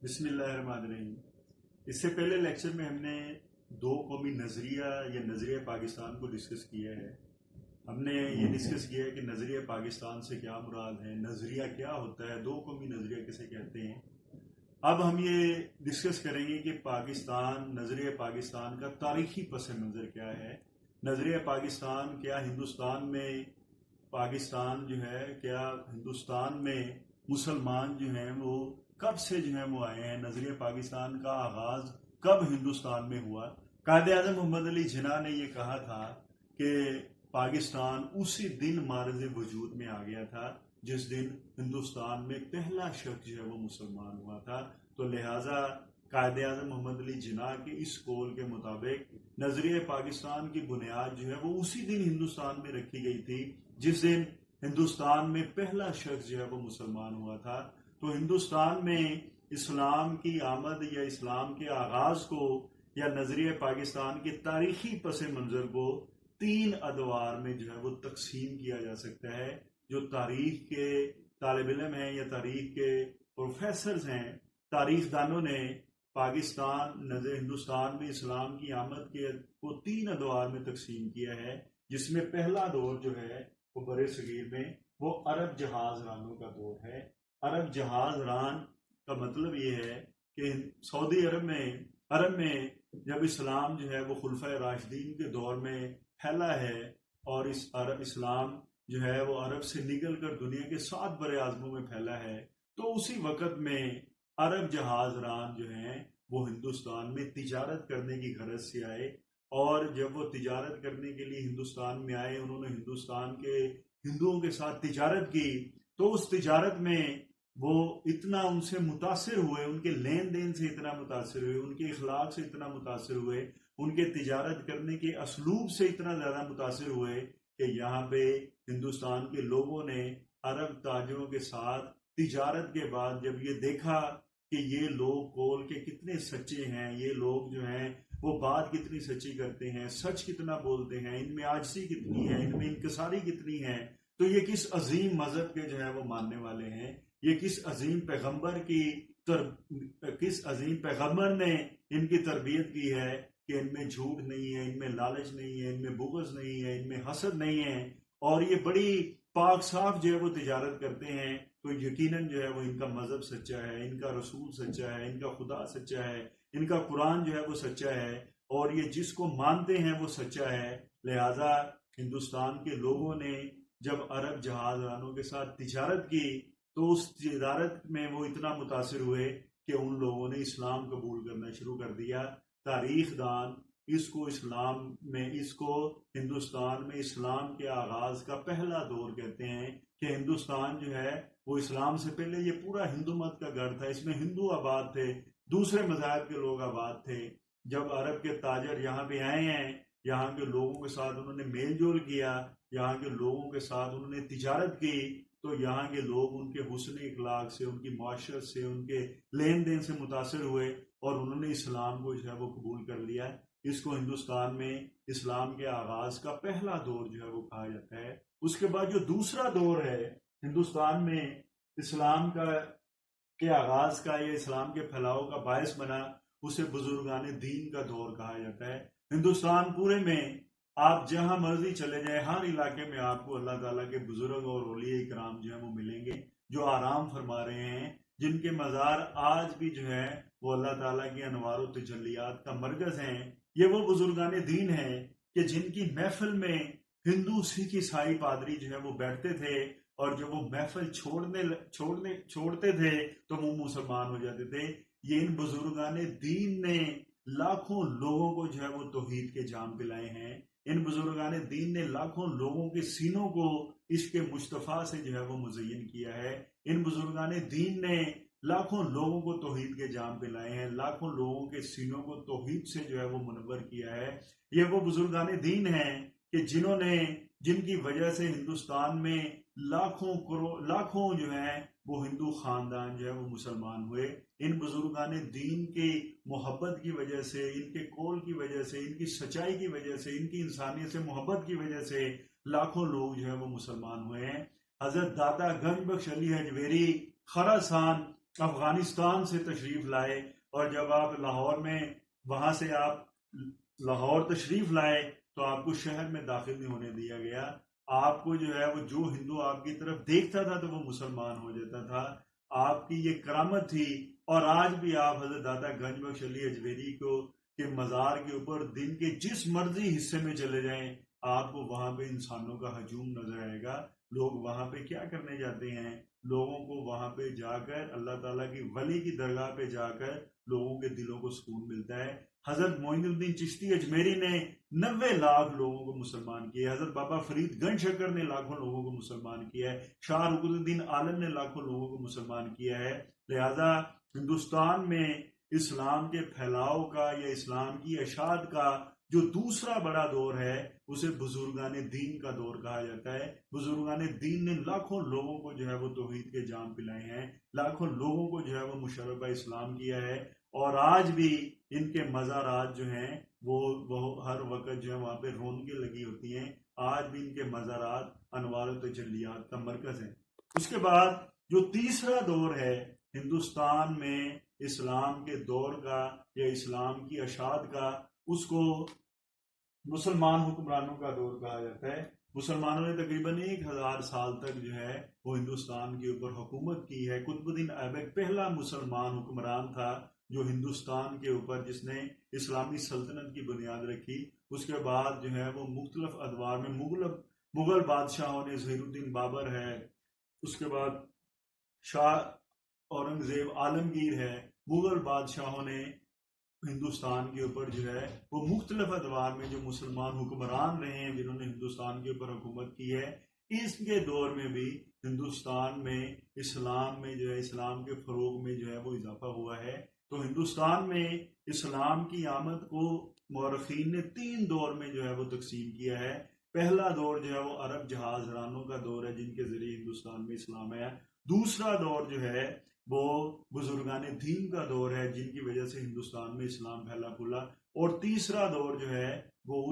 بسم اللہ الرحمن الرحیم۔ اس سے پہلے لیکچر میں ہم نے دو قومی نظریہ یا نظریہ پاکستان کو ڈسکس کیا ہے۔ ہم نے یہ ڈسکس کیا ہے کہ نظریہ پاکستان سے کیا مراد ہے، نظریہ کیا ہوتا ہے، دو قومی نظریہ کسے کہتے ہیں۔ اب ہم یہ ڈسکس کریں گے کہ نظریہ پاکستان کا تاریخی پس منظر کیا ہے۔ نظریہ پاکستان کیا ہندوستان میں پاکستان جو ہے، کیا ہندوستان میں مسلمان جو ہیں وہ کب سے جو ہے وہ آئے ہیں، نظریہ پاکستان کا آغاز کب ہندوستان میں ہوا۔ قائد اعظم محمد علی جناح نے یہ کہا تھا کہ پاکستان اسی دن معرض وجود میں آ گیا تھا جس دن ہندوستان میں پہلا شخص جو ہے وہ مسلمان ہوا تھا۔ تو لہٰذا قائد اعظم محمد علی جناح کے اس قول کے مطابق نظریہ پاکستان کی بنیاد جو ہے وہ اسی دن ہندوستان میں رکھی گئی تھی جس دن ہندوستان میں پہلا شخص جو ہے وہ مسلمان ہوا تھا۔ تو ہندوستان میں اسلام کی آمد یا اسلام کے آغاز کو یا نظریہ پاکستان کے تاریخی پس منظر کو تین ادوار میں جو ہے وہ تقسیم کیا جا سکتا ہے۔ جو تاریخ کے طالب علم ہیں یا تاریخ کے پروفیسرز ہیں، تاریخ دانوں نے ہندوستان میں اسلام کی آمد کو تین ادوار میں تقسیم کیا ہے، جس میں پہلا دور جو ہے وہ برِ صغیر میں وہ عرب جہاز رانوں کا دور ہے۔ عرب جہاز ران کا مطلب یہ ہے کہ سعودی عرب میں جب اسلام جو ہے وہ خلفۂ راشدین کے دور میں پھیلا ہے اور اسلام جو ہے وہ عرب سے نکل کر دنیا کے 7 بر اعظموں میں پھیلا ہے، تو اسی وقت میں عرب جہاز ران جو ہیں وہ ہندوستان میں تجارت کرنے کی غرض سے آئے، اور جب وہ تجارت کرنے کے لیے ہندوستان میں آئے، انہوں نے ہندوستان کے ہندوؤں کے ساتھ تجارت کی، تو اس تجارت میں وہ اتنا ان سے متاثر ہوئے، ان کے لین دین سے اتنا متاثر ہوئے، ان کے اخلاق سے اتنا متاثر ہوئے، ان کے تجارت کرنے کے اسلوب سے اتنا زیادہ متاثر ہوئے کہ یہاں پہ ہندوستان کے لوگوں نے عرب تاجروں کے ساتھ تجارت کے بعد جب یہ دیکھا کہ یہ لوگ قول کے کتنے سچے ہیں، یہ لوگ جو ہیں وہ بات کتنی سچی کرتے ہیں، سچ کتنا بولتے ہیں، ان میں عاجزی کتنی ہے، ان میں انکساری کتنی ہے، تو یہ کس عظیم مذہب کے جو ہے وہ ماننے والے ہیں، یہ کس عظیم پیغمبر نے ان کی تربیت کی ہے کہ ان میں جھوٹ نہیں ہے، ان میں لالچ نہیں ہے، ان میں بغض نہیں ہے، ان میں حسد نہیں ہے، اور یہ بڑی پاک صاف جو ہے وہ تجارت کرتے ہیں، تو یقیناً جو ہے وہ ان کا مذہب سچا ہے، ان کا رسول سچا ہے، ان کا خدا سچا ہے، ان کا قرآن جو ہے وہ سچا ہے، اور یہ جس کو مانتے ہیں وہ سچا ہے۔ لہٰذا ہندوستان کے لوگوں نے جب عرب جہاز رانوں کے ساتھ تجارت کی تو اس تجارت میں وہ اتنا متاثر ہوئے کہ ان لوگوں نے اسلام قبول کرنا شروع کر دیا۔ تاریخ دان اس کو ہندوستان میں اسلام کے آغاز کا پہلا دور کہتے ہیں، کہ ہندوستان جو ہے وہ اسلام سے پہلے یہ پورا ہندو مت کا گھر تھا، اس میں ہندو آباد تھے، دوسرے مذاہب کے لوگ آباد تھے۔ جب عرب کے تاجر یہاں پہ آئے ہیں، یہاں کے لوگوں کے ساتھ انہوں نے میل جول کیا، یہاں کے لوگوں کے ساتھ انہوں نے تجارت کی، تو یہاں کے لوگ ان کے حسن اخلاق سے، ان کی معاشرت سے، ان کے لین دین سے متاثر ہوئے، اور انہوں نے اسلام کو جو ہے وہ قبول کر لیا۔ اس کو ہندوستان میں اسلام کے آغاز کا پہلا دور جو ہے وہ کہا جاتا ہے۔ اس کے بعد جو دوسرا دور ہے ہندوستان میں اسلام کے آغاز کا یا اسلام کے پھیلاؤ کا باعث بنا، اسے بزرگان دین کا دور کہا جاتا ہے۔ ہندوستان پورے میں آپ جہاں مرضی چلے جائیں، ہر علاقے میں آپ کو اللہ تعالیٰ کے بزرگ اور اولیاء اکرام جو ہیں وہ ملیں گے، جو آرام فرما رہے ہیں، جن کے مزار آج بھی جو ہے وہ اللہ تعالیٰ کی انوار و تجلیات کا مرکز ہیں۔ یہ وہ بزرگان دین ہیں کہ جن کی محفل میں ہندو، سکھ، عیسائی پادری جو ہے وہ بیٹھتے تھے، اور جب وہ محفل چھوڑتے تھے تو وہ مسلمان ہو جاتے تھے۔ یہ ان بزرگان دین نے لاکھوں لوگوں کو جو ہے وہ توحید کے جام پلائے ہیں۔ ان بزرگان دین نے لاکھوں لوگوں کے سینوں کو عشق مصطفیٰ سے جو ہے وہ مزین کیا ہے۔ ان بزرگان دین نے لاکھوں لوگوں کو توحید کے جام پلائے ہیں، لاکھوں لوگوں کے سینوں کو توحید سے جو ہے وہ منور کیا ہے۔ یہ وہ بزرگان دین ہیں کہ جن کی وجہ سے ہندوستان میں لاکھوں جو ہیں وہ ہندو خاندان جو ہے وہ مسلمان ہوئے۔ ان بزرگان دین کی محبت کی وجہ سے، ان کے قول کی وجہ سے، ان کی سچائی کی وجہ سے، ان کی انسانیت سے محبت کی وجہ سے لاکھوں لوگ جو ہے وہ مسلمان ہوئے ہیں۔ حضرت داتا گنج بخش علی حجویری خراسان افغانستان سے تشریف لائے، اور جب آپ لاہور میں وہاں سے آپ لاہور تشریف لائے تو آپ کو شہر میں داخل نہیں ہونے دیا گیا. آپ کو جو ہے وہ جو ہندو آپ کی طرف دیکھتا تھا تو وہ مسلمان ہو جاتا تھا. آپ کی یہ کرامت تھی. اور آج بھی آپ حضرت داتا گنج بخش علی اجمیری کو کے مزار کے اوپر دن کے جس مرضی حصے میں چلے جائیں، آپ کو وہاں پہ انسانوں کا ہجوم نظر آئے گا. لوگ وہاں پہ کیا کرنے جاتے ہیں؟ لوگوں کو وہاں پہ جا کر اللہ تعالیٰ کی ولی کی درگاہ پہ جا کر لوگوں کے دلوں کو سکون ملتا ہے. حضرت معین الدین چشتی اجمیری نے 90 لاکھ لوگوں کو مسلمان کیا ہے. حضرت بابا فرید گنج شکر نے لاکھوں لوگوں کو مسلمان کیا ہے. شاہ رکن الدین عالم نے لاکھوں لوگوں کو مسلمان کیا ہے. لہذا ہندوستان میں اسلام کے پھیلاؤ کا یا اسلام کی اشاعت کا جو دوسرا بڑا دور ہے اسے بزرگان دین کا دور کہا جاتا ہے. بزرگان دین نے لاکھوں لوگوں کو جو ہے وہ توحید کے جام پلائے ہیں، لاکھوں لوگوں کو جو ہے وہ مشربہ اسلام کیا ہے. اور آج بھی ان کے مزارات جو ہیں وہ ہر وقت جو ہے وہاں پہ رونقیں لگی ہوتی ہیں. آج بھی ان کے مزارات انوار و تجلیات کا مرکز ہیں. اس کے بعد جو تیسرا دور ہے ہندوستان میں اسلام کے دور کا یا اسلام کی اشاعت کا، اس کو مسلمان حکمرانوں کا دور کہا جاتا ہے. مسلمانوں نے تقریباً 1000 سال تک جو ہے وہ ہندوستان کے اوپر حکومت کی ہے. قطب الدین ایبک پہلا مسلمان حکمران تھا جو ہندوستان کے اوپر جس نے اسلامی سلطنت کی بنیاد رکھی. اس کے بعد جو ہے وہ مختلف ادوار میں مغل بادشاہوں نے، ظہیر الدین بابر ہے، اس کے بعد شاہ اورنگزیب عالمگیر ہے، مغل بادشاہوں نے ہندوستان کے اوپر جو ہے وہ مختلف ادوار میں جو مسلمان حکمران رہے ہیں جنہوں نے ہندوستان کے اوپر حکومت کی ہے. اس کے دور میں بھی ہندوستان میں اسلام میں جو ہے اسلام کے فروغ میں جو ہے وہ اضافہ ہوا ہے. تو ہندوستان میں اسلام کی آمد کو مورخین نے 3 دور میں جو ہے وہ تقسیم کیا ہے. پہلا دور جو ہے وہ عرب جہاز رانوں کا دور ہے جن کے ذریعے ہندوستان میں اسلام آیا. دوسرا دور جو ہے وہ بزرگان دین کا دور ہے جن کی وجہ سے ہندوستان میں اسلام پھیلا پھولا. اور تیسرا دور جو ہے وہ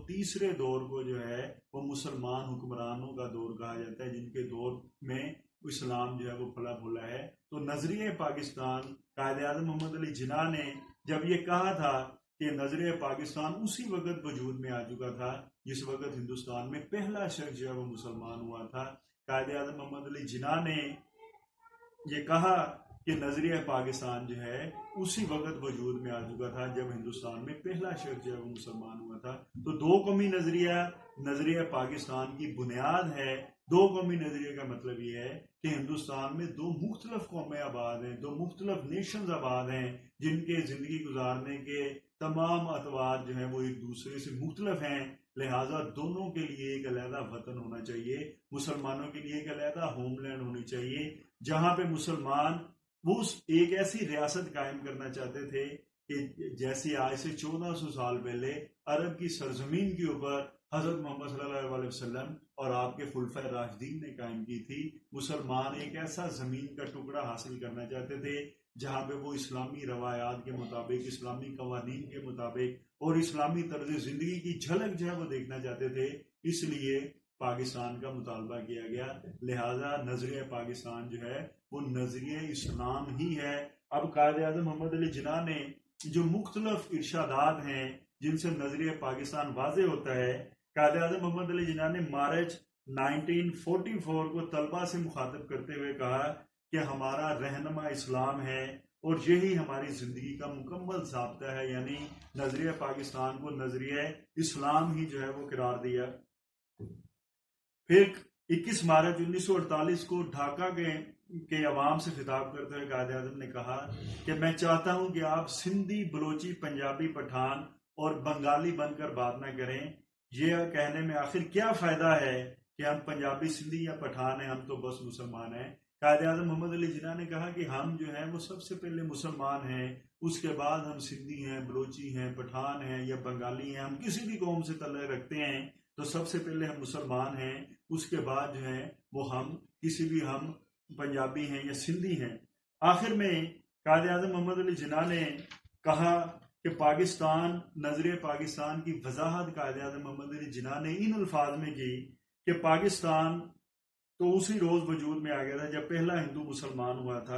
تیسرے دور کو جو ہے وہ مسلمان حکمرانوں کا دور کہا جاتا ہے جن کے دور میں اسلام جو ہے وہ پھلا پھولا ہے. تو نظریہ پاکستان قائد اعظم محمد علی جناح نے جب یہ کہا تھا کہ نظریہ پاکستان اسی وقت وجود میں آ چکا تھا جس وقت ہندوستان میں پہلا شخص جو ہے وہ مسلمان ہوا تھا. قائد اعظم محمد علی جناح نے یہ کہا کہ نظریہ پاکستان جو ہے اسی وقت وجود میں آ چکا تھا جب ہندوستان میں پہلا شخص جو ہے وہ مسلمان ہوا تھا. تو 2 قومی نظریہ پاکستان کی بنیاد ہے. 2 قومی نظریے کا مطلب یہ ہے کہ ہندوستان میں 2 مختلف قومیں آباد ہیں، 2 مختلف نیشنز آباد ہیں جن کے زندگی گزارنے کے تمام اطوار جو ہیں وہ ایک دوسرے سے مختلف ہیں. لہٰذا دونوں کے لیے ایک علیحدہ وطن ہونا چاہیے. مسلمانوں کے لیے ایک علیحدہ ہوم لینڈ ہونی چاہیے جہاں پہ مسلمان وہ ایک ایسی ریاست قائم کرنا چاہتے تھے کہ جیسی آج سے 1400 سال پہلے عرب کی سرزمین کے اوپر حضرت محمد صلی اللہ علیہ وسلم اور آپ کے خلفائے راشدین نے قائم کی تھی. مسلمان ایک ایسا زمین کا ٹکڑا حاصل کرنا چاہتے تھے جہاں پہ وہ اسلامی روایات کے مطابق، اسلامی قوانین کے مطابق اور اسلامی طرز زندگی کی جھلک جو ہے وہ دیکھنا چاہتے تھے. اس لیے پاکستان کا مطالبہ کیا گیا. لہذا نظریہ پاکستان جو ہے وہ نظریہ اسلام ہی ہے. اب قائد اعظم محمد علی جناح نے جو مختلف ارشادات ہیں جن سے نظریہ پاکستان واضح ہوتا ہے، قائد اعظم محمد علی جناح نے مارچ 1944 کو طلبہ سے مخاطب کرتے ہوئے کہا کہ ہمارا رہنما اسلام ہے اور یہی ہماری زندگی کا مکمل ضابطہ ہے. یعنی نظریہ پاکستان کو نظریہ اسلام ہی جو ہے وہ قرار دیا. پھر 21 مارچ 1948 کو ڈھاکہ کے عوام سے خطاب کرتے ہوئے قائد اعظم نے کہا کہ میں چاہتا ہوں کہ آپ سندھی، بلوچی، پنجابی، پٹھان اور بنگالی بن کر بات نہ کریں. یہ کہنے میں آخر کیا فائدہ ہے کہ ہم پنجابی، سندھی یا پٹھان ہیں، ہم تو بس مسلمان ہیں. قائد اعظم محمد علی جناح نے کہا کہ ہم جو ہیں وہ سب سے پہلے مسلمان ہیں، اس کے بعد ہم سندھی ہیں، بلوچی ہیں، پٹھان ہیں یا بنگالی ہیں. ہم کسی بھی قوم سے تعلق رکھتے ہیں تو سب سے پہلے ہم مسلمان ہیں، اس کے بعد جو ہے وہ ہم پنجابی ہیں یا سندھی ہیں. آخر میں قائد اعظم محمد علی جناح نے کہا کہ پاکستان، نظریہ پاکستان کی وضاحت قائد اعظم محمد علی جناح نے ان الفاظ میں کی کہ پاکستان تو اسی روز وجود میں آ گیا تھا جب پہلا ہندو مسلمان ہوا تھا.